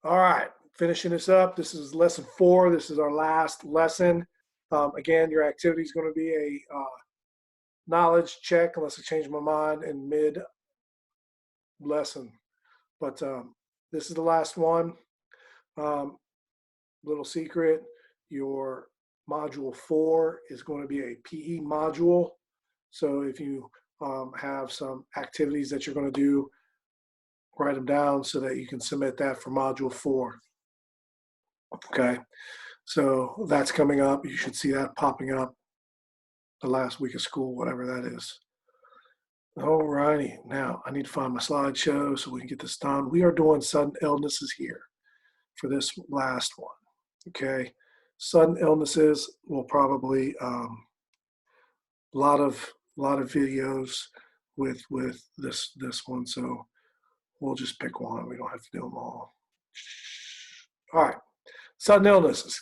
All right, finishing this up. This is lesson 4. This is our last lesson. Again, your activity is going to be a knowledge check, unless I change my mind in mid lesson. But this is the last one. Um, little secret: your module 4 is going to be a PE module. So if you have some activities that you're going to do, write them down so that you can submit that for module 4. Okay, so that's coming up. You should see that popping up the last week of school, whatever that is. All righty, now I need to find my slideshow so we can get this done. We are doing sudden illnesses here for this last one. Okay, sudden illnesses will probably a lot of videos with this one, so we'll just pick one. We don't have to do them all. All right, sudden illnesses,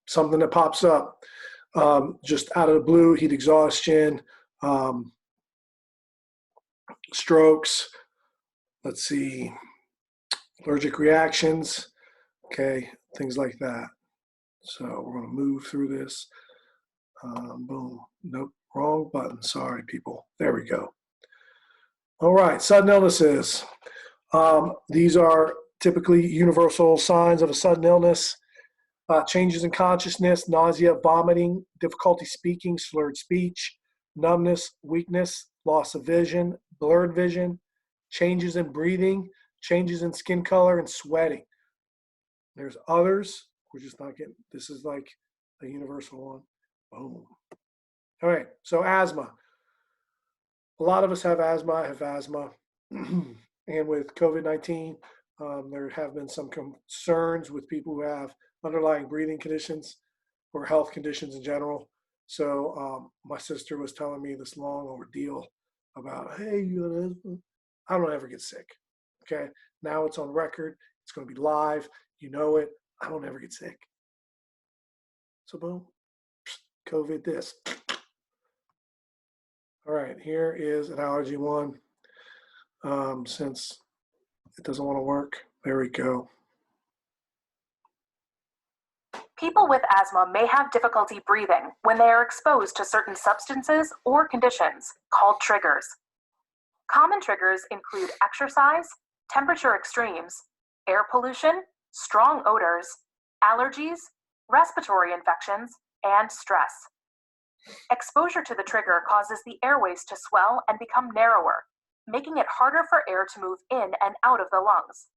something that pops up just out of the blue: heat exhaustion, strokes, let's see, allergic reactions, okay, things like that. So we're going to move through this. Boom. Nope, wrong button. Sorry, people. There we go. All right, sudden illnesses. These are typically universal signs of a sudden illness. Changes in consciousness, nausea, vomiting, difficulty speaking, slurred speech, numbness, weakness, loss of vision, blurred vision, changes in breathing, changes in skin color, and sweating. There's others. We're just not getting, this is like a universal one. Boom. All right, so asthma. A lot of us have asthma. I have asthma. And with COVID-19, there have been some concerns with people who have underlying breathing conditions or health conditions in general. So my sister was telling me this long ordeal about, hey, I don't ever get sick. Okay, now it's on record. It's going to be live. You know it. I don't ever get sick. So boom, COVID this. All right, here is an allergy one. Since it doesn't want to work, there we go. People with asthma may have difficulty breathing when they are exposed to certain substances or conditions called triggers. Common triggers include exercise, temperature extremes, air pollution, strong odors, allergies, respiratory infections, and stress. Exposure to the trigger causes the airways to swell and become narrower, making it harder for air to move in and out of the lungs.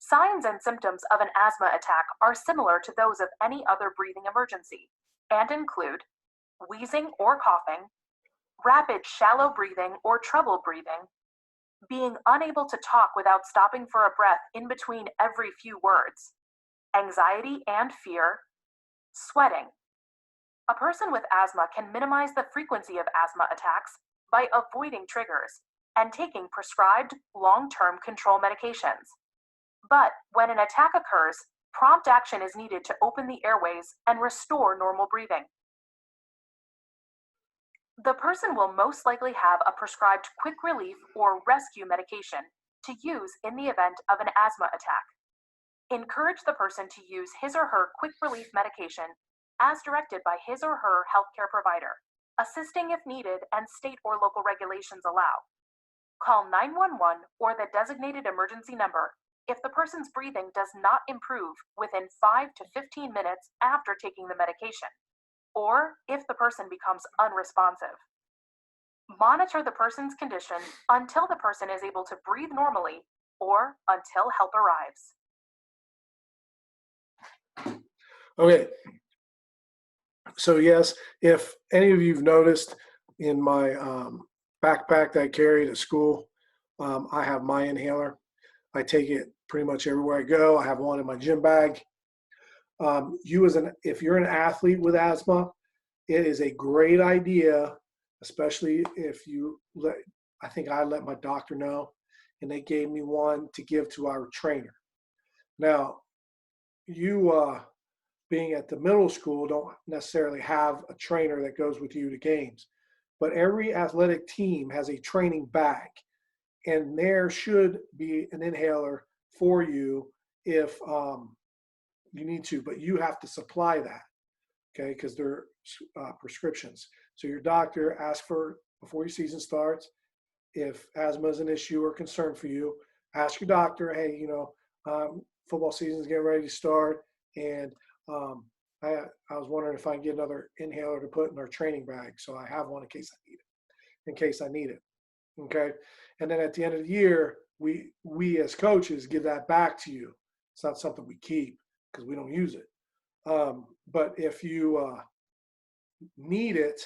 Signs and symptoms of an asthma attack are similar to those of any other breathing emergency and include wheezing or coughing, rapid shallow breathing or trouble breathing, being unable to talk without stopping for a breath in between every few words, anxiety and fear, sweating. A person with asthma can minimize the frequency of asthma attacks by avoiding triggers and taking prescribed long-term control medications. But when an attack occurs, prompt action is needed to open the airways and restore normal breathing. The person will most likely have a prescribed quick relief or rescue medication to use in the event of an asthma attack. Encourage the person to use his or her quick relief medication as directed by his or her healthcare provider, assisting if needed and state or local regulations allow. Call 911 or the designated emergency number if the person's breathing does not improve within 5 to 15 minutes after taking the medication, or if the person becomes unresponsive. Monitor the person's condition until the person is able to breathe normally or until help arrives. Okay. So yes, if any of you've noticed in my backpack that I carry to school, I have my inhaler. I take it pretty much everywhere I go. I have one in my gym bag. If you're an athlete with asthma, it is a great idea, especially if I think I let my doctor know, and they gave me one to give to our trainer. Now, you being at the middle school don't necessarily have a trainer that goes with you to games, but every athletic team has a training bag, and there should be an inhaler for you if you need to, but you have to supply that, okay? Because they're prescriptions. So your doctor asks for, before your season starts, if asthma is an issue or concern for you, ask your doctor, hey, football season is getting ready to start, and um, I was wondering if I can get another inhaler to put in our training bag, so I have one in case I need it. In case I need it, okay. And then at the end of the year, we as coaches give that back to you. It's not something we keep because we don't use it. But if you need it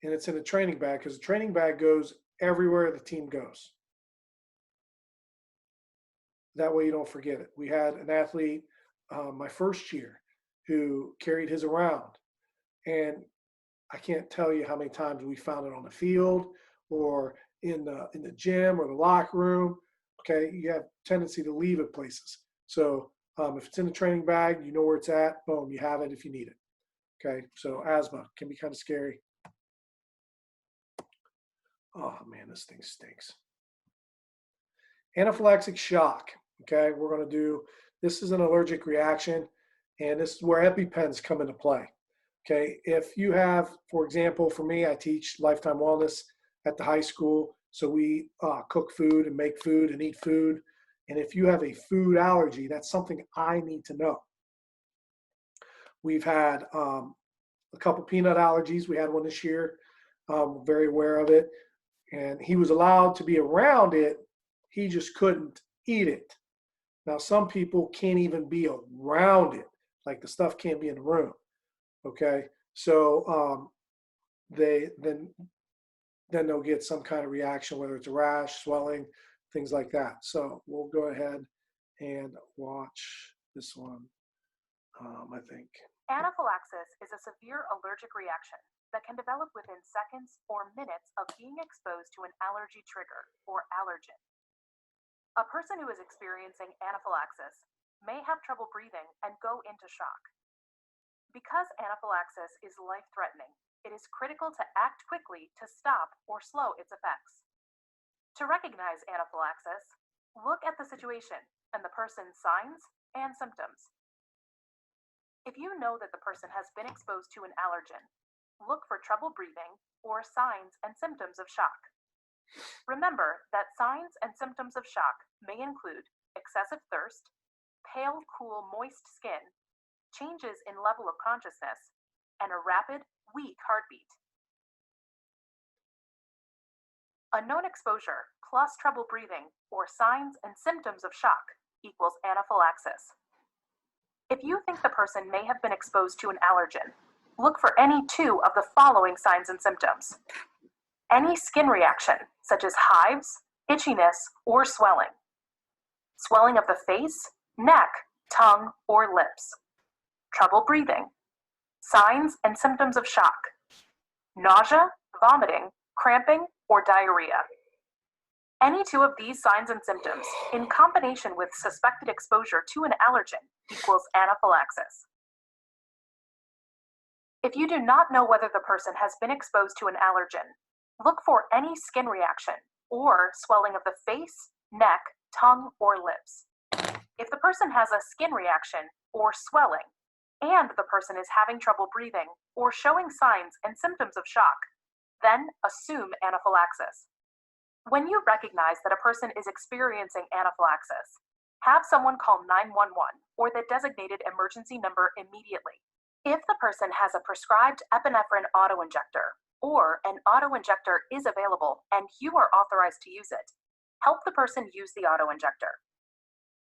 and it's in a training bag, because the training bag goes everywhere the team goes. That way you don't forget it. We had an athlete my first year who carried his around, and I can't tell you how many times we found it on the field or in the gym or the locker room. Okay, you have tendency to leave it places. So if it's in the training bag, you know where it's at. Boom, you have it if you need it. Okay, so asthma can be kind of scary. Oh man, this thing stinks. Anaphylactic shock. Okay, we're going to do, this is an allergic reaction, and this is where EpiPens come into play. Okay, if you have, for example, for me, I teach lifetime wellness at the high school. So we cook food and make food and eat food. And if you have a food allergy, that's something I need to know. We've had a couple peanut allergies. We had one this year. Very aware of it. And he was allowed to be around it. He just couldn't eat it. Now, some people can't even be around it. Like the stuff can't be in the room. Okay. So then they'll get some kind of reaction, whether it's a rash, swelling, things like that. So we'll go ahead and watch this one, I think. Anaphylaxis is a severe allergic reaction that can develop within seconds or minutes of being exposed to an allergy trigger or allergen. A person who is experiencing anaphylaxis may have trouble breathing and go into shock. Because anaphylaxis is life-threatening, it is critical to act quickly to stop or slow its effects. To recognize anaphylaxis, look at the situation and the person's signs and symptoms. If you know that the person has been exposed to an allergen, look for trouble breathing or signs and symptoms of shock. Remember that signs and symptoms of shock may include excessive thirst, pale, cool, moist skin, changes in level of consciousness, and a rapid, weak heartbeat. Unknown exposure plus trouble breathing or signs and symptoms of shock equals anaphylaxis. If you think the person may have been exposed to an allergen, look for any two of the following signs and symptoms. Any skin reaction, such as hives, itchiness, or swelling. Swelling of the face, neck, tongue, or lips. Trouble breathing. Signs and symptoms of shock. Nausea, vomiting, cramping, or diarrhea. Any two of these signs and symptoms, in combination with suspected exposure to an allergen, equals anaphylaxis. If you do not know whether the person has been exposed to an allergen, look for any skin reaction or swelling of the face, neck, tongue, or lips. If the person has a skin reaction or swelling, and the person is having trouble breathing or showing signs and symptoms of shock, then assume anaphylaxis. When you recognize that a person is experiencing anaphylaxis, have someone call 911 or the designated emergency number immediately. If the person has a prescribed epinephrine autoinjector or an autoinjector is available and you are authorized to use it, help the person use the autoinjector.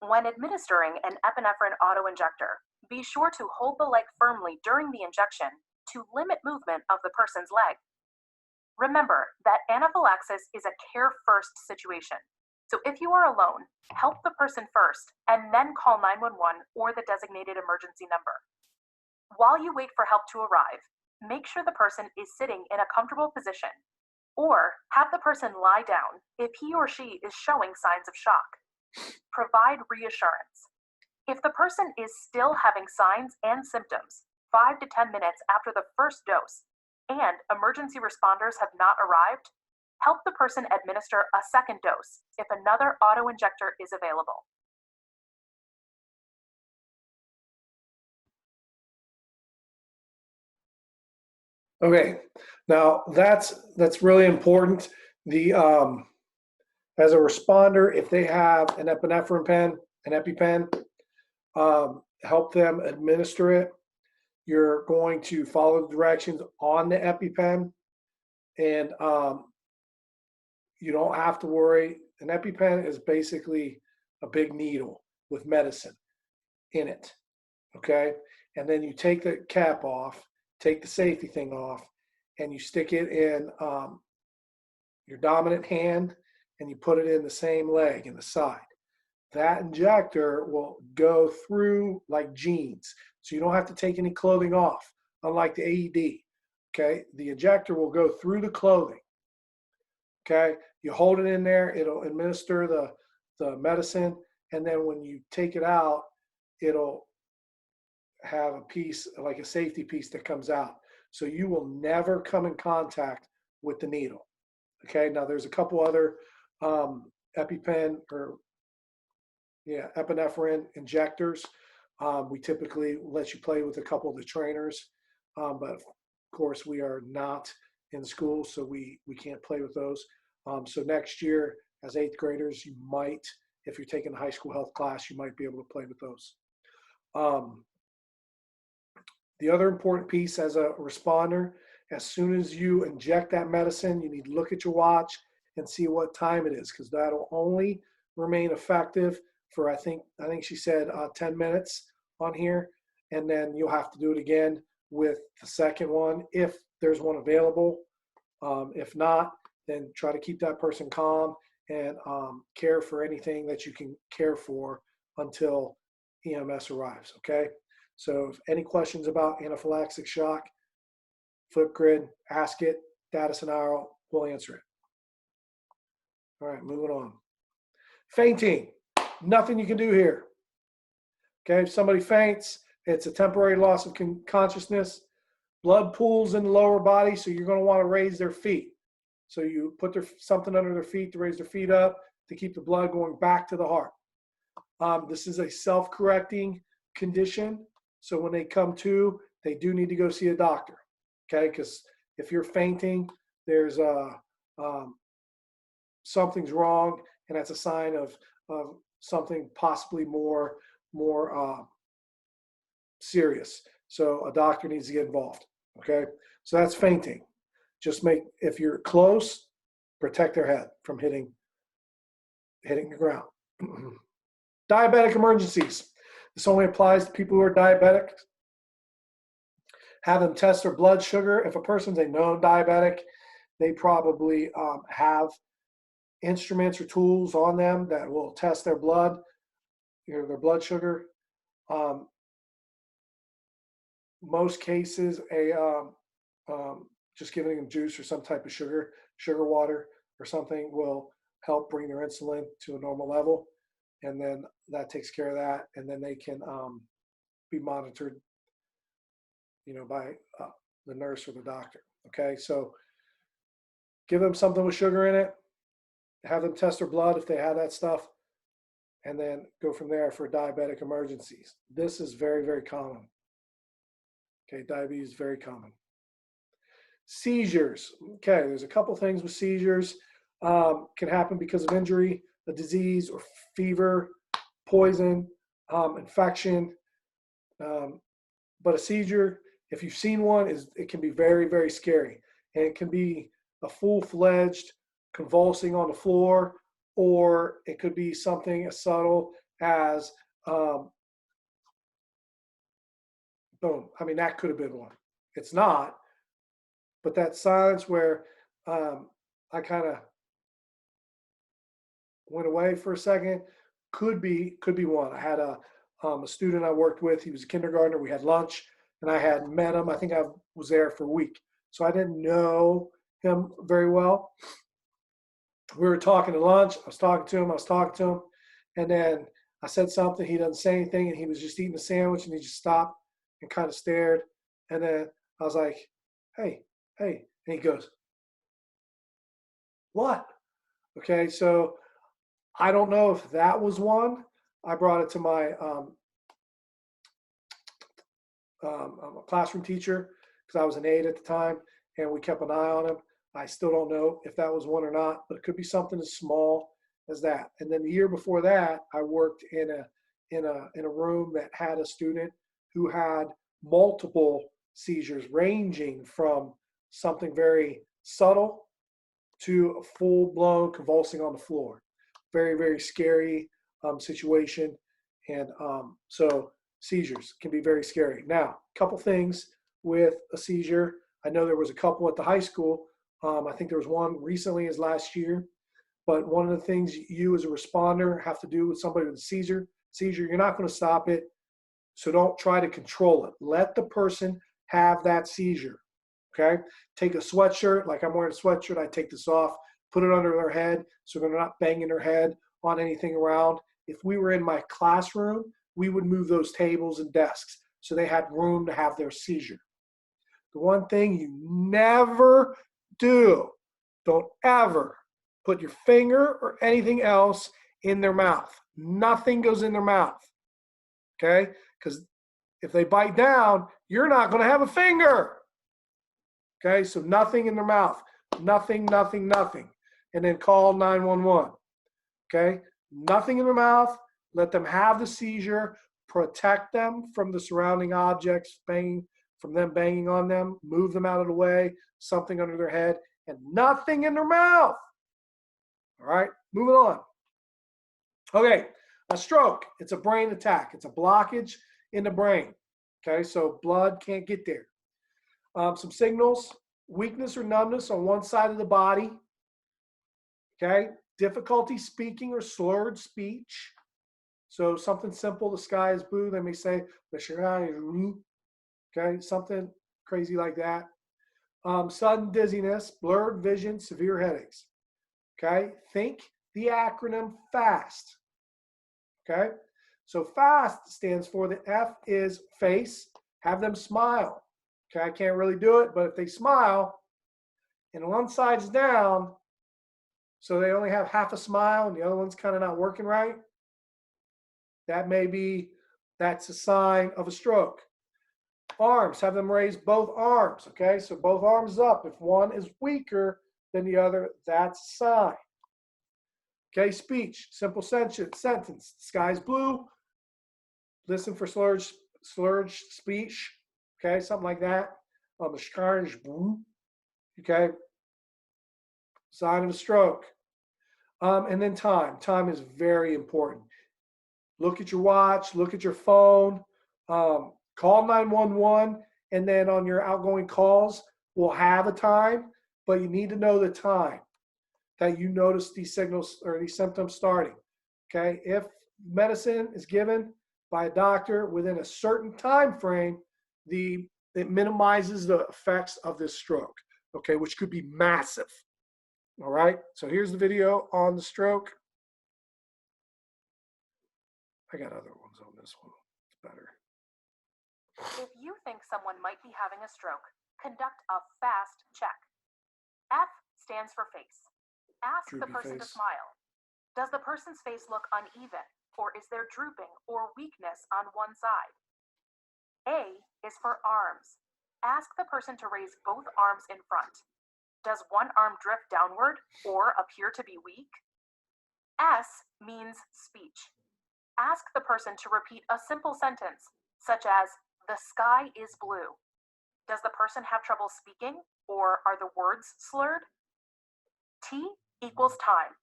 When administering an epinephrine autoinjector, be sure to hold the leg firmly during the injection to limit movement of the person's leg. Remember that anaphylaxis is a care-first situation, so if you are alone, help the person first and then call 911 or the designated emergency number. While you wait for help to arrive, make sure the person is sitting in a comfortable position, or have the person lie down if he or she is showing signs of shock. Provide reassurance. If the person is still having signs and symptoms 5 to 10 minutes after the first dose, and emergency responders have not arrived, help the person administer a second dose if another autoinjector is available. Okay, now that's really important. The as a responder, if they have an epinephrine pen, an EpiPen, help them administer it. You're going to follow the directions on the EpiPen, and you don't have to worry. An EpiPen is basically a big needle with medicine in it. Okay, and then you take the cap off, take the safety thing off, and you stick it in your dominant hand, and you put it in the same leg in the side. That injector will go through like jeans, so you don't have to take any clothing off, unlike the AED. Okay, the injector will go through the clothing. Okay, you hold it in there, it'll administer the medicine, and then when you take it out, it'll have a piece, like a safety piece that comes out. So you will never come in contact with the needle. Okay, now there's a couple other EpiPen or epinephrine injectors. We typically let you play with a couple of the trainers, but of course we are not in school, so we can't play with those. So next year, as 8th graders, you might, if you're taking a high school health class, you might be able to play with those. The other important piece as a responder, as soon as you inject that medicine, you need to look at your watch and see what time it is, because that'll only remain effective for, I think she said 10 minutes on here, and then you'll have to do it again with the second one if there's one available. If not, then try to keep that person calm and care for anything that you can care for until EMS arrives, okay? So if any questions about anaphylactic shock, Flipgrid, ask it, data scenario, we'll answer it. All right, moving on. Fainting, nothing you can do here. Okay, if somebody faints, it's a temporary loss of consciousness. Blood pools in the lower body, so you're going to want to raise their feet. So you put something under their feet to raise their feet up to keep the blood going back to the heart. This is a self-correcting condition. So when they come to, they do need to go see a doctor, okay? Because if you're fainting, there's something's wrong, and that's a sign of something possibly more serious. So a doctor needs to get involved, okay? So that's fainting. Just if you're close, protect their head from hitting the ground. Diabetic emergencies. This only applies to people who are diabetic. Have them test their blood sugar. If a person's a known diabetic, they probably have instruments or tools on them that will test their blood, their blood sugar. Most cases, just giving them juice or some type of sugar water or something will help bring their insulin to a normal level. And then that takes care of that. And then they can be monitored, by the nurse or the doctor. Okay, so give them something with sugar in it, have them test their blood if they have that stuff, and then go from there for diabetic emergencies. This is very, very common. Okay, diabetes is very common. Seizures. Okay, there's a couple things with seizures. Can happen because of injury, a disease, or fever, poison, infection. But a seizure, if you've seen one, it can be very, very scary. And it can be a full-fledged convulsing on the floor, or it could be something as subtle as boom. I mean, that could have been one. It's not, but that silence where I kind of went away for a second could be one. I had a student I worked with. He was a kindergartner. We had lunch, and I had met him. I think I was there for a week, so I didn't know him very well. We were talking at lunch. I was talking to him, and then I said something. He doesn't say anything, and he was just eating a sandwich, and he just stopped and kind of stared. And then I was like, hey, and he goes, what? Okay, so I don't know if that was one. I brought it to my I'm a classroom teacher, because I was an aide at the time and we kept an eye on him. I still don't know if that was one or not, but it could be something as small as that. And then the year before that, I worked in a room that had a student who had multiple seizures, ranging from something very subtle to a full-blown convulsing on the floor. Very, very scary situation. And so seizures can be very scary. Now, a couple things with a seizure. I know there was a couple at the high school. I think there was one recently as last year. But one of the things you as a responder have to do with somebody with a seizure, you're not going to stop it. So don't try to control it. Let the person have that seizure. Okay? Take a sweatshirt, like I'm wearing a sweatshirt, I take this off, put it under their head so they're not banging their head on anything around. If we were in my classroom, we would move those tables and desks so they had room to have their seizure. The one thing you never do, don't ever put your finger or anything else in their mouth. Nothing goes in their mouth, okay? Because if they bite down, you're not going to have a finger, okay? So nothing in their mouth, nothing, nothing, nothing. And then call 911, okay? Nothing in their mouth. Let them have the seizure. Protect them from the surrounding objects, from them banging on them. Move them out of the way, something under their head, and nothing in their mouth. All right, moving on. Okay, a stroke. It's a brain attack. It's a blockage in the brain. Okay, so blood can't get there. Some signals: weakness or numbness on one side of the body. Okay, difficulty speaking or slurred speech. So something simple, the sky is blue, they may say, the sky is blue. Okay, something crazy like that. Sudden dizziness, blurred vision, severe headaches. Okay, think the acronym FAST. Okay, so FAST stands for, the F is face, have them smile. Okay, I can't really do it, but if they smile and one side's down, so they only have half a smile and the other one's kind of not working right, that's a sign of a stroke. Arms, have them raise both arms. Okay, so both arms up. If one is weaker than the other, that's a sign. Okay, speech, simple sentence. The sky's blue. Listen for slurred speech. Okay, something like that. The sky is blue. Okay, sign of a stroke. And then time. Time is very important. Look at your watch. Look at your phone. Call 911, and then on your outgoing calls, we'll have a time, but you need to know the time that you notice these signals or these symptoms starting. Okay, if medicine is given by a doctor within a certain time frame, it minimizes the effects of this stroke, okay, which could be massive. All right, so here's the video on the stroke. I got other ones on this one. It's better. If you think someone might be having a stroke, conduct a FAST check. F stands for face. Ask the person to smile. Does the person's face look uneven, or is there drooping or weakness on one side? A is for arms. Ask the person to raise both arms in front. Does one arm drift downward or appear to be weak? S means speech. Ask the person to repeat a simple sentence, such as, the sky is blue. Does the person have trouble speaking, or are the words slurred? T equals time.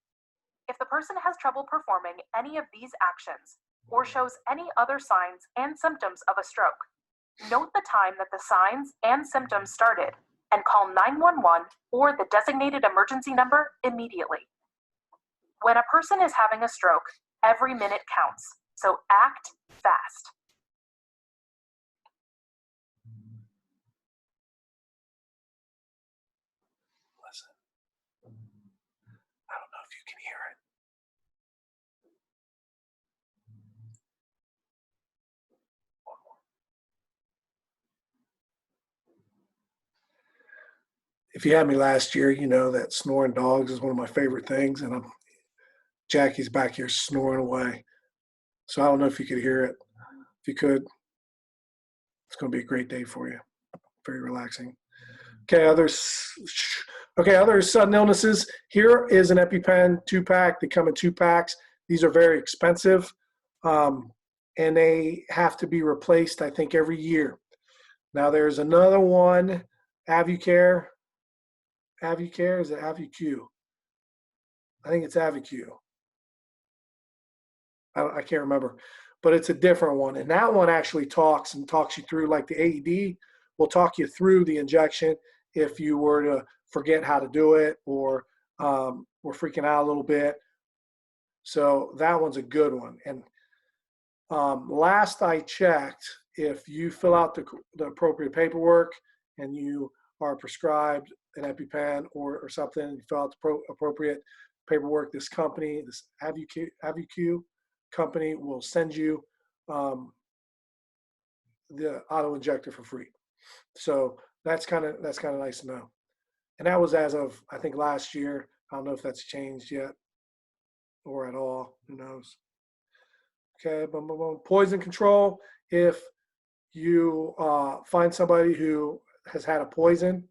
If the person has trouble performing any of these actions, or shows any other signs and symptoms of a stroke, note the time that the signs and symptoms started, and call 911 or the designated emergency number immediately. When a person is having a stroke, every minute counts, so act fast. I don't know if you can hear it. One more. If you had me last year, you know that snoring dogs is one of my favorite things, and Jackie's back here snoring away. So I don't know if you could hear it. If you could, it's going to be a great day for you. very relaxing. Okay, other sudden illnesses. Here is an EpiPen 2-pack. They come in 2 packs. These are very expensive, and they have to be replaced, I think, every year. Now there's another one, Avucare. Avucare, is it Avuq? I think it's Avuq. I can't remember, but it's a different one. And that one actually talks you through, like the AED will talk you through the injection if you were to forget how to do it or we're freaking out a little bit. So that one's a good one. And last I checked, if you fill out the appropriate paperwork and you are prescribed an EpiPen or something, you fill out the appropriate paperwork, this company, this Avuq company will send you the auto injector for free. So that's kind of nice to know. And that was as of, I think, last year. I don't know if that's changed yet or at all. Who knows? Okay, boom, boom, boom. Poison control. If you find somebody who has had a poison,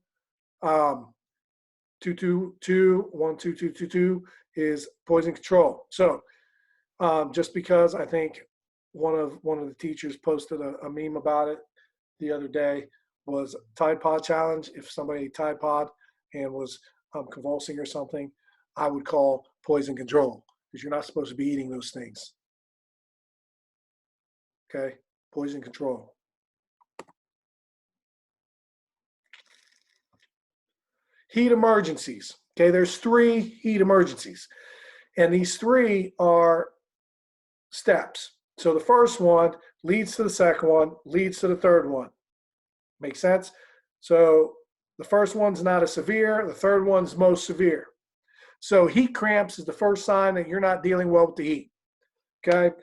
222 is poison control. So just because I think one of the teachers posted a meme about it the other day was Tide Pod challenge. If somebody ate Tide Pod and was convulsing or something, I would call poison control because you're not supposed to be eating those things. Okay, poison control. Heat emergencies. Okay, there's 3 heat emergencies, and these 3 are steps. So the first one leads to the second one, leads to the third one. Make sense? So the first one's not as severe, the third one's most severe. So heat cramps is the first sign that you're not dealing well with the heat. Okay,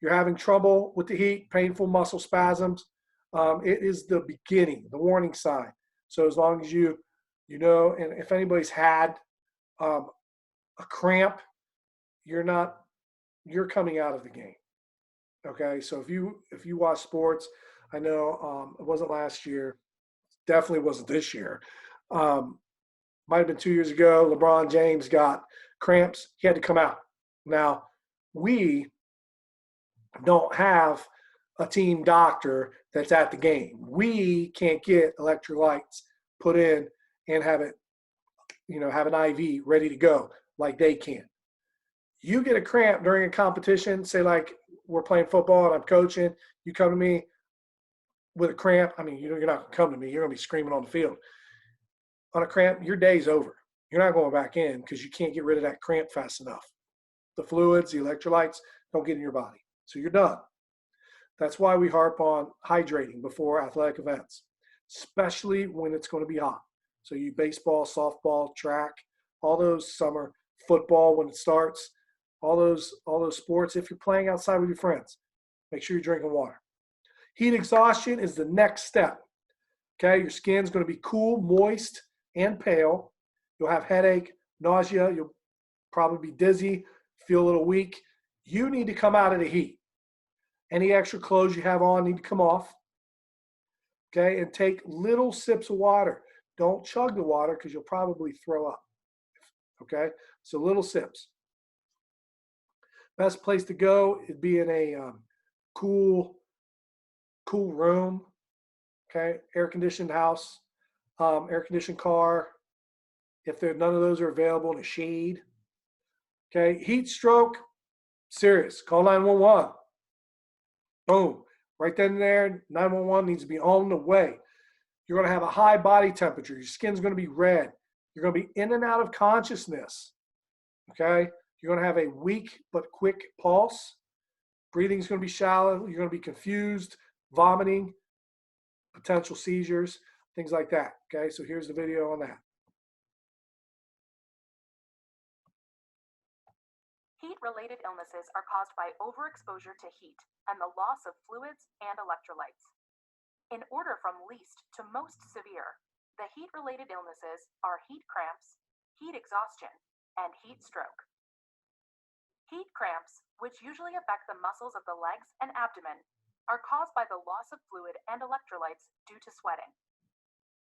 you're having trouble with the heat, painful muscle spasms. It is the beginning, the warning sign. So as long as you know, and if anybody's had a cramp, you're coming out of the game. Okay, so if you watch sports, I know it wasn't last year, definitely wasn't this year. Might have been 2 years ago. LeBron James got cramps. He had to come out. Now, we don't have a team doctor that's at the game. We can't get electrolytes put in and have it, have an IV ready to go like they can. You get a cramp during a competition, say like we're playing football and I'm coaching, you come to me with a cramp. I mean, you're not going to come to me. You're going to be screaming on the field. On a cramp, your day's over. You're not going back in because you can't get rid of that cramp fast enough. The fluids, the electrolytes don't get in your body. So you're done. That's why we harp on hydrating before athletic events, especially when it's going to be hot. So you baseball, softball, track, all those summer, football when it starts, all those sports, if you're playing outside with your friends, make sure you're drinking water. Heat exhaustion is the next step. Okay, your skin's going to be cool, moist, and pale. You'll have headache, nausea. You'll probably be dizzy, feel a little weak. You need to come out of the heat. Any extra clothes you have on need to come off. Okay, and take little sips of water. Don't chug the water because you'll probably throw up. Okay, so little sips. Best place to go is be in a cool room. Okay, air-conditioned house, air-conditioned car. If none of those are available, in a shade. Okay, heat stroke, serious. Call 911. Boom. Right then and there, 911 needs to be on the way. You're going to have a high body temperature. Your skin's going to be red. You're going to be in and out of consciousness. Okay? You're going to have a weak but quick pulse. Breathing's going to be shallow. You're going to be confused, vomiting, potential seizures, things like that. Okay? So here's the video on that. Heat-related illnesses are caused by overexposure to heat and the loss of fluids and electrolytes. In order from least to most severe, the heat-related illnesses are heat cramps, heat exhaustion, and heat stroke. Heat cramps, which usually affect the muscles of the legs and abdomen, are caused by the loss of fluid and electrolytes due to sweating.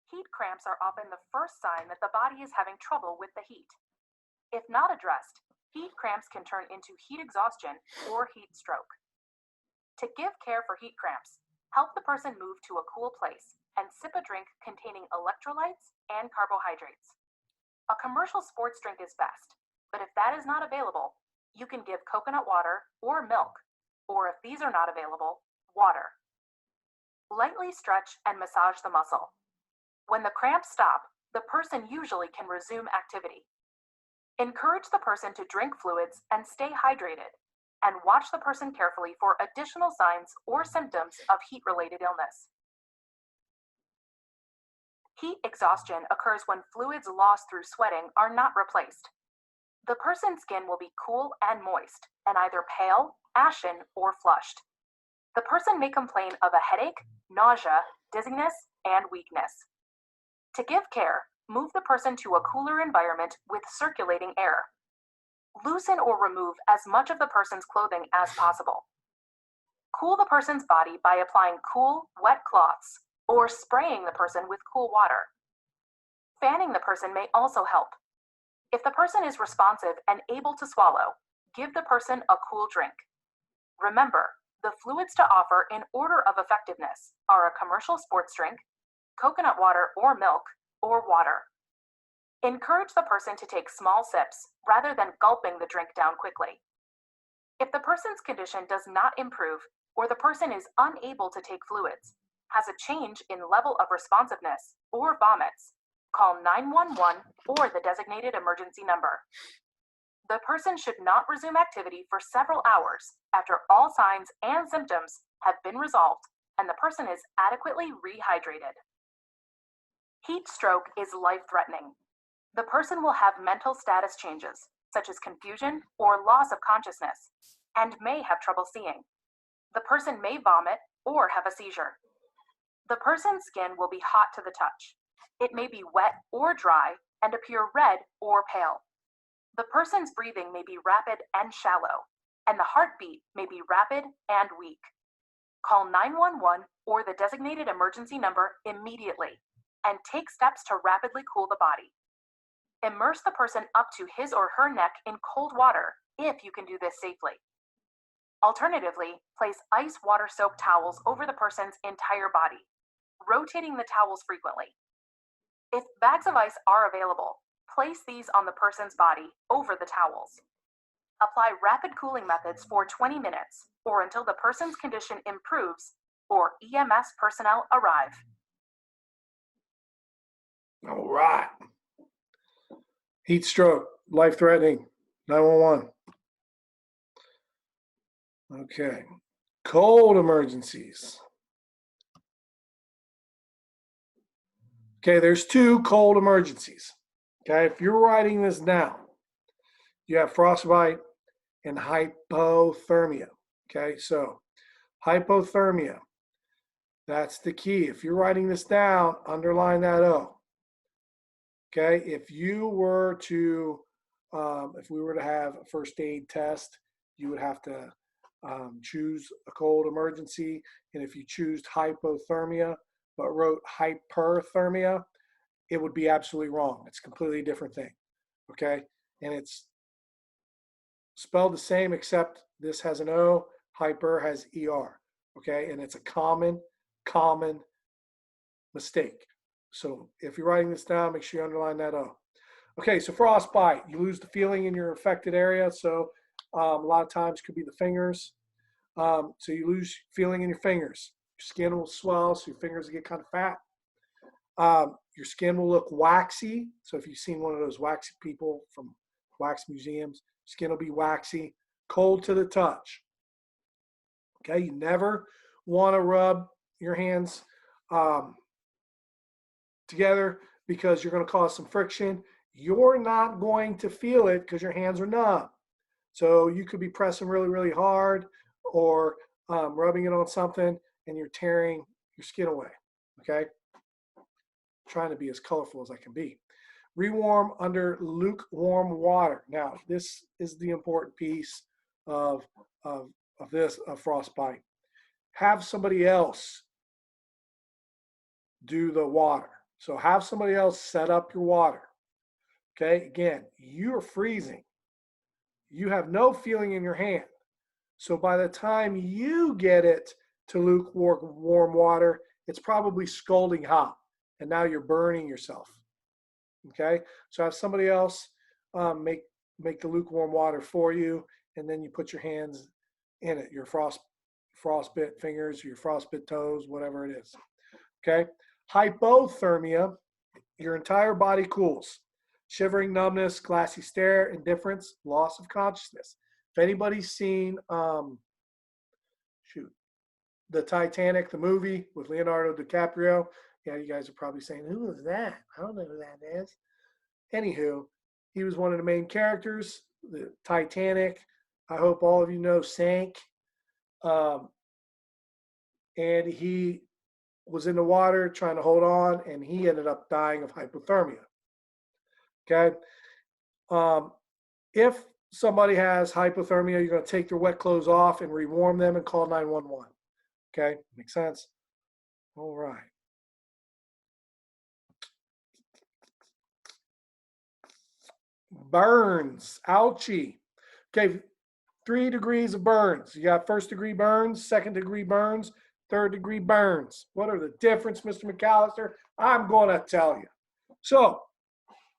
Heat cramps are often the first sign that the body is having trouble with the heat. If not addressed, heat cramps can turn into heat exhaustion or heat stroke. To give care for heat cramps, help the person move to a cool place and sip a drink containing electrolytes and carbohydrates. A commercial sports drink is best, but if that is not available, you can give coconut water or milk, or if these are not available, water. Lightly stretch and massage the muscle. When the cramps stop, the person usually can resume activity. Encourage the person to drink fluids and stay hydrated, and watch the person carefully for additional signs or symptoms of heat-related illness. Heat exhaustion occurs when fluids lost through sweating are not replaced. The person's skin will be cool and moist, and either pale, ashen, or flushed. The person may complain of a headache, nausea, dizziness, and weakness. To give care, move the person to a cooler environment with circulating air. Loosen or remove as much of the person's clothing as possible. Cool the person's body by applying cool, wet cloths or spraying the person with cool water. Fanning the person may also help. If the person is responsive and able to swallow, give the person a cool drink. Remember, the fluids to offer in order of effectiveness are a commercial sports drink, coconut water or milk, or water. Encourage the person to take small sips rather than gulping the drink down quickly. If the person's condition does not improve or the person is unable to take fluids, has a change in level of responsiveness, or vomits, call 911 or the designated emergency number. The person should not resume activity for several hours after all signs and symptoms have been resolved and the person is adequately rehydrated. Heat stroke is life-threatening. The person will have mental status changes, such as confusion or loss of consciousness, and may have trouble seeing. The person may vomit or have a seizure. The person's skin will be hot to the touch. It may be wet or dry and appear red or pale. The person's breathing may be rapid and shallow, and the heartbeat may be rapid and weak. Call 911 or the designated emergency number immediately and take steps to rapidly cool the body. Immerse the person up to his or her neck in cold water if you can do this safely. Alternatively, place ice water-soaked towels over the person's entire body, rotating the towels frequently. If bags of ice are available, place these on the person's body over the towels. Apply rapid cooling methods for 20 minutes or until the person's condition improves or EMS personnel arrive. All right. Heat stroke, life-threatening, 911. Okay. Cold emergencies. Okay, there's two cold emergencies. Okay, if you're writing this down, you have frostbite and hypothermia. Okay, so hypothermia, that's the key. If you're writing this down, underline that O. Okay, if we were to have a first aid test, you would have to choose a cold emergency. And if you choose hypothermia, but wrote hyperthermia, it would be absolutely wrong. It's a completely different thing. Okay, and it's spelled the same except this has an O, hyper has ER. Okay, and it's a common mistake. So if you're writing this down, make sure you underline that O. Okay, so frostbite, you lose the feeling in your affected area. So a lot of times could be the fingers. So you lose feeling in your fingers. Your skin will swell, so your fingers will get kind of fat. Your skin will look waxy. So if you've seen one of those waxy people from wax museums, skin will be waxy, cold to the touch. Okay, you never want to rub your hands together because you're going to cause some friction. You're not going to feel it because your hands are numb. So you could be pressing really, really hard or rubbing it on something and you're tearing your skin away. Okay, trying to be as colorful as I can be. Rewarm under lukewarm water. Now, this is the important piece of frostbite. Have somebody else do the water. So have somebody else set up your water. Okay, again, you are freezing. You have no feeling in your hand. So by the time you get it to lukewarm water, it's probably scalding hot. And now you're burning yourself. Okay, so have somebody else make the lukewarm water for you, and then you put your hands in it, your frostbit fingers, your frostbit toes, whatever it is. Okay, hypothermia, your entire body cools. Shivering, numbness, glassy stare, indifference, loss of consciousness. If anybody's seen, shoot, the Titanic, the movie with Leonardo DiCaprio, yeah, you guys are probably saying, who is that? I don't know who that is. Anywho, he was one of the main characters. The Titanic, I hope all of you know, sank. Um, and he was in the water trying to hold on, and he ended up dying of hypothermia. Okay. If somebody has hypothermia, you're going to take their wet clothes off and rewarm them and call 911. Okay. Makes sense? All right. Burns. Ouchie. Okay. 3 degrees of burns. You got 1st-degree burns, 2nd-degree burns, 3rd-degree burns. What are the difference, Mr. McAllister? I'm going to tell you. So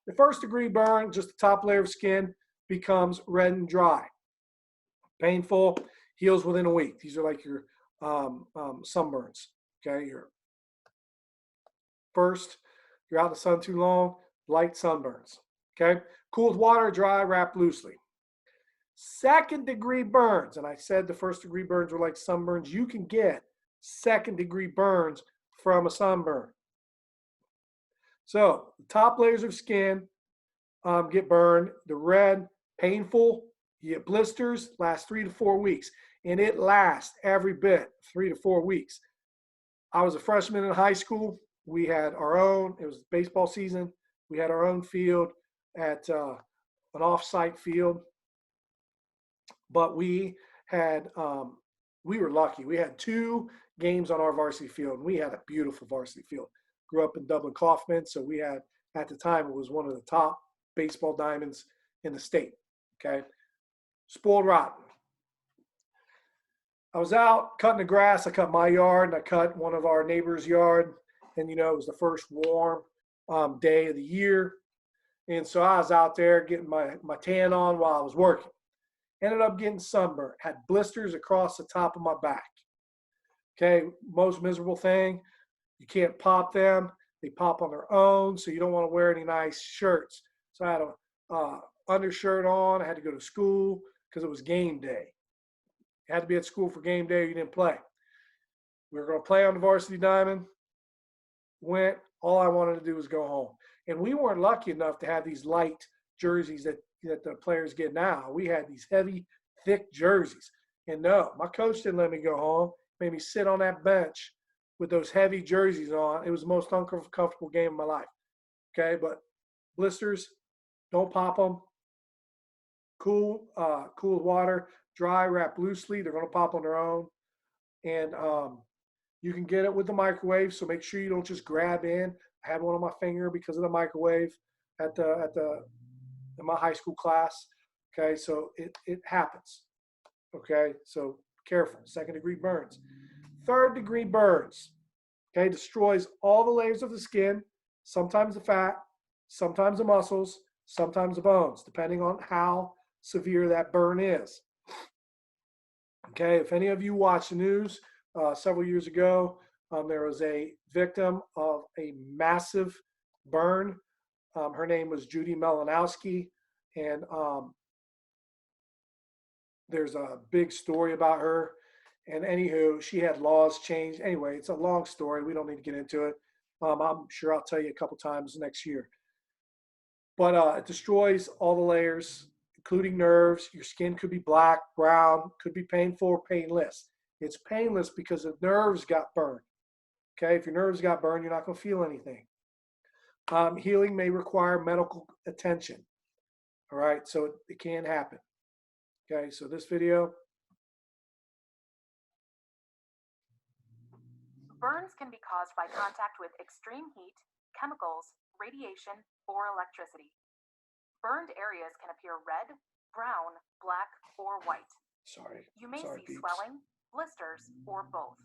the 1st-degree burn, just the top layer of skin, becomes red and dry. Painful, heals within a week. These are like your sunburns. Okay, your first, you're out in the sun too long, light sunburns. Okay, cool with water, dry, wrap loosely. 2nd-degree burns, and I said the 1st-degree burns were like sunburns. You can get 2nd-degree burns from a sunburn. So the top layers of skin get burned. The red, painful. You get blisters, last 3 to 4 weeks, and it lasts every bit 3 to 4 weeks. I was a freshman in high school. We had our own. It was baseball season. We had our own field at an off-site field. But we had we were lucky. We had 2 games on our varsity field, and we had a beautiful varsity field. Grew up in Dublin Kaufman, so we had, at the time, it was one of the top baseball diamonds in the state. Okay, spoiled rotten. I was out cutting the grass. I cut my yard, and I cut one of our neighbor's yard, and it was the first warm day of the year, and so I was out there getting my tan on while I was working. Ended up getting sunburned, had blisters across the top of my back. Okay, most miserable thing, you can't pop them. They pop on their own, so you don't want to wear any nice shirts. So I had a undershirt on. I had to go to school because it was game day. You had to be at school for game day or you didn't play. We were going to play on the varsity diamond. Went, all I wanted to do was go home. And we weren't lucky enough to have these light jerseys that the players get now. We had these heavy, thick jerseys. And no, my coach didn't let me go home. Made me sit on that bench with those heavy jerseys on. It was the most uncomfortable game of my life. Okay, but blisters, don't pop them. Cool with water, dry, wrap loosely. They're going to pop on their own. And you can get it with the microwave, so make sure you don't just grab in. I had one on my finger because of the microwave in my high school class. Okay, so it happens. Okay, so careful. 2nd-degree burns. 3rd-degree burns. Okay, destroys all the layers of the skin, sometimes the fat, sometimes the muscles, sometimes the bones, depending on how severe that burn is. Okay, if any of you watched the news several years ago, there was a victim of a massive burn. Her name was Judy Melanowski, and there's a big story about her. And anywho, she had laws changed. Anyway, it's a long story. We don't need to get into it. I'm sure I'll tell you a couple times next year. But it destroys all the layers, including nerves. Your skin could be black, brown, could be painful or painless. It's painless because the nerves got burned. Okay, if your nerves got burned, you're not going to feel anything. Healing may require medical attention. All right, so it can happen. Okay, so this video. Burns can be caused by contact with extreme heat, chemicals, radiation, or electricity. Burned areas can appear red, brown, black, or white. Sorry. You may Sorry, see peeps. swelling, blisters, or both.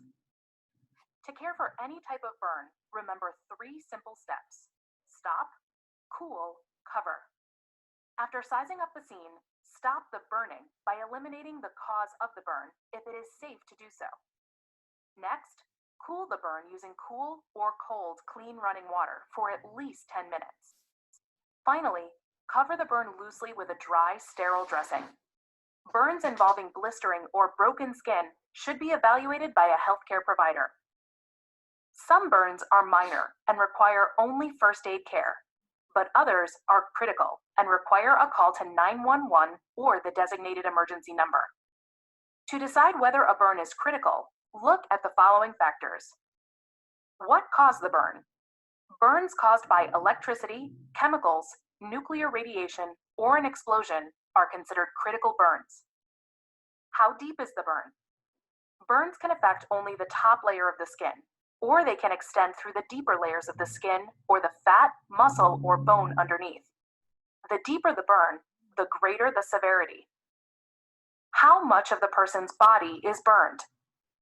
To care for any type of burn, remember 3 simple steps: stop, cool, cover. After sizing up the scene, stop the burning by eliminating the cause of the burn if it is safe to do so. Next, cool the burn using cool or cold clean running water for at least 10 minutes. Finally, cover the burn loosely with a dry, sterile dressing. Burns involving blistering or broken skin should be evaluated by a healthcare provider. Some burns are minor and require only first aid care, but others are critical and require a call to 911 or the designated emergency number. To decide whether a burn is critical, look at the following factors. What caused the burn? Burns caused by electricity, chemicals, nuclear radiation, or an explosion are considered critical burns. How deep is the burn? Burns can affect only the top layer of the skin, or they can extend through the deeper layers of the skin or the fat, muscle, or bone underneath. The deeper the burn, the greater the severity. How much of the person's body is burned?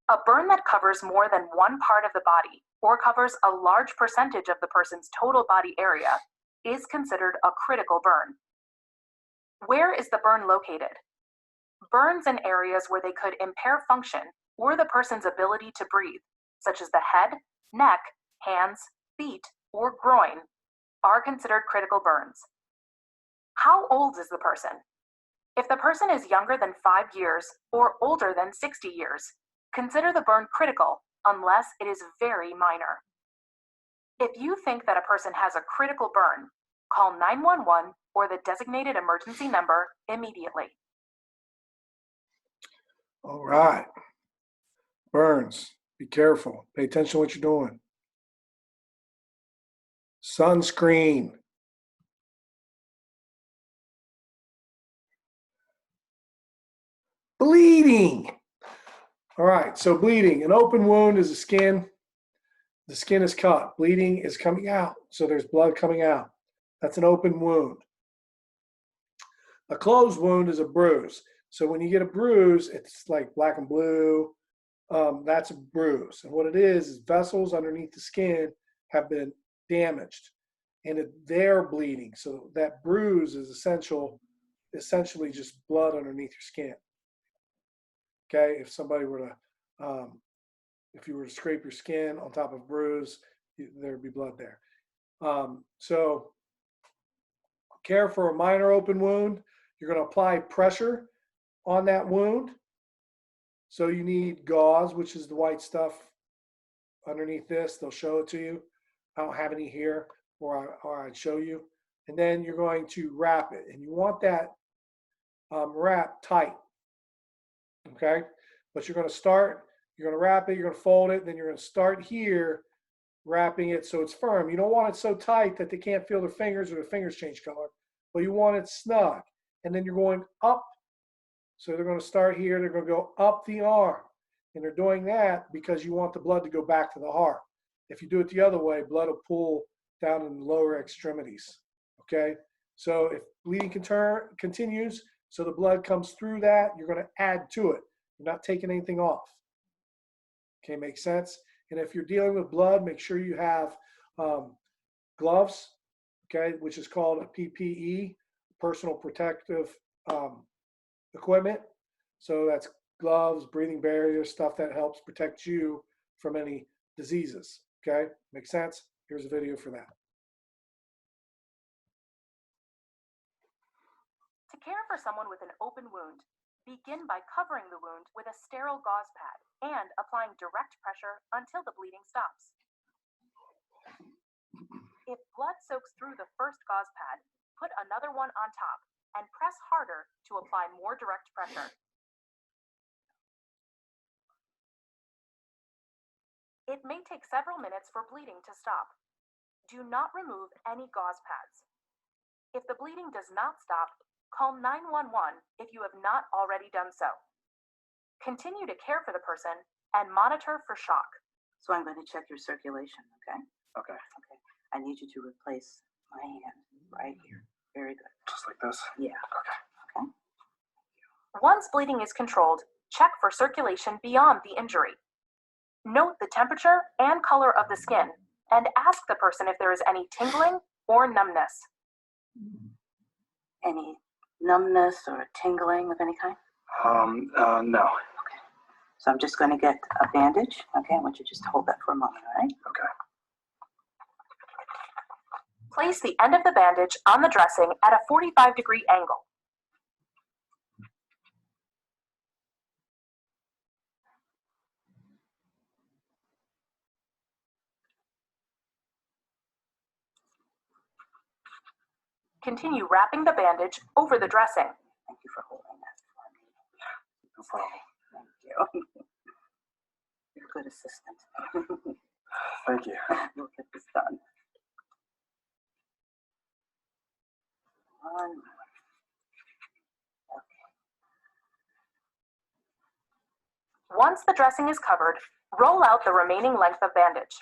A burn that covers more than one part of the body or covers a large percentage of the person's total body area is considered a critical burn. Where is the burn located? Burns in areas where they could impair function or the person's ability to breathe, such as the head, neck, hands, feet, or groin, are considered critical burns. How old is the person? If the person is younger than 5 years or older than 60 years, consider the burn critical unless it is very minor. If you think that a person has a critical burn, call 911 or the designated emergency number immediately. All right. Burns. Be careful. Pay attention to what you're doing. Sunscreen. Bleeding. All right, so bleeding. An open wound is a skin. The skin is cut. Bleeding is coming out, so there's blood coming out. That's an open wound. A closed wound is a bruise. So when you get a bruise, it's like black and blue. That's a bruise. And what it is vessels underneath the skin have been damaged, and they're bleeding. So that bruise is essentially just blood underneath your skin. Okay, if somebody were to, if you were to scrape your skin on top of a bruise, there'd be blood there. So care for a minor open wound. You're going to apply pressure on that wound. So you need gauze, which is the white stuff underneath this. They'll show it to you. I don't have any here, or I'd show you. And then you're going to wrap it. And you want that wrap tight. Okay? But you're going to wrap it, you're going to fold it, then you're going to start here wrapping it so it's firm. You don't want it so tight that they can't feel their fingers or their fingers change color, but you want it snug. And then you're going up. So they're going to start here, they're going to go up the arm. And they're doing that because you want the blood to go back to the heart. If you do it the other way, blood will pool down in the lower extremities. Okay? So if bleeding continues, so the blood comes through that, you're going to add to it. You're not taking anything off. Okay, makes sense? And if you're dealing with blood, make sure you have gloves, okay, which is called a PPE, personal protective equipment. So that's gloves, breathing barriers, stuff that helps protect you from any diseases. Okay, makes sense? Here's a video for that. To care for someone with an open wound, begin by covering the wound with a sterile gauze pad and applying direct pressure until the bleeding stops. If blood soaks through the first gauze pad, put another one on top and press harder to apply more direct pressure. It may take several minutes for bleeding to stop. Do not remove any gauze pads. If the bleeding does not stop, call 911 if you have not already done so. Continue to care for the person and monitor for shock. So I'm going to check your circulation, okay? Okay. I need you to replace my hand right here. Very good. Just like this? Yeah. Okay. Once bleeding is controlled, check for circulation beyond the injury. Note the temperature and color of the skin and ask the person if there is any tingling or numbness. Any numbness or tingling of any kind? No. Okay. So I'm just going to get a bandage. Okay, I want you to just hold that for a moment, all right? Okay. Place the end of the bandage on the dressing at a 45-degree angle. Continue wrapping the bandage over the dressing. Thank you for holding that for me. No problem. Thank you. You're a good assistant. Thank you. We'll get this done. One more. Once the dressing is covered, roll out the remaining length of bandage.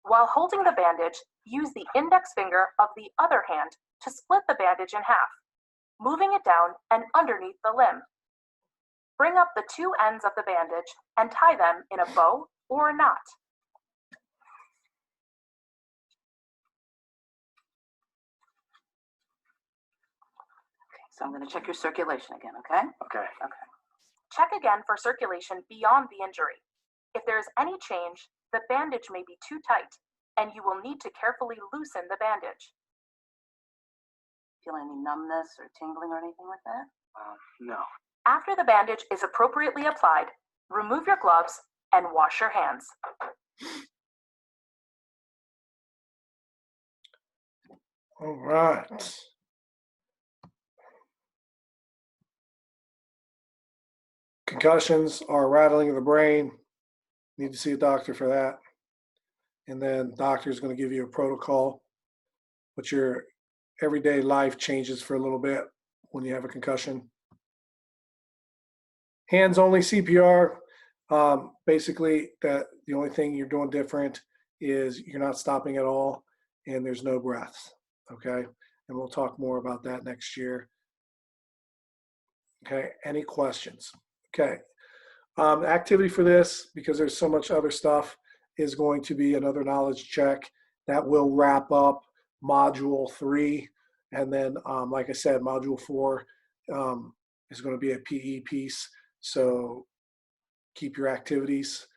While holding the bandage, use the index finger of the other hand to split the bandage in half, moving it down and underneath the limb. Bring up the two ends of the bandage and tie them in a bow or a knot. So I'm going to check your circulation again, okay? Okay. Okay. Check again for circulation beyond the injury. If there is any change, the bandage may be too tight, and you will need to carefully loosen the bandage. Feel any numbness or tingling or anything like that? No. After the bandage is appropriately applied, remove your gloves and wash your hands. All right. Concussions are rattling of the brain. Need to see a doctor for that. And then the doctor is going to give you a protocol, but your everyday life changes for a little bit when you have a concussion. Hands only CPR. Basically, that the only thing you're doing different is you're not stopping at all, and there's no breaths. Okay, and we'll talk more about that next year. Okay, any questions? Okay, activity for this, because there's so much other stuff, is going to be another knowledge check that will wrap up module 3, and then like I said, module 4 is going to be a PE piece. So keep your activities,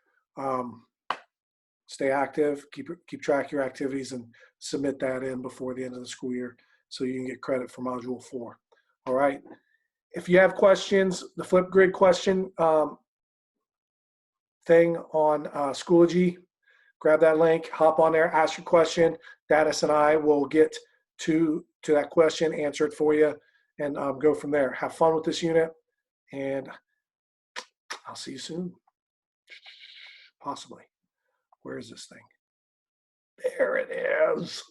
stay active, keep track of your activities, and submit that in before the end of the school year so you can get credit for module 4. All right. If you have questions, the Flipgrid question thing on Schoology, grab that link, hop on there, ask your question. Danis and I will get to that question, answer it for you, and go from there. Have fun with this unit, and I'll see you soon. Possibly. Where is this thing? There it is.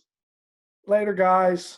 Later, guys.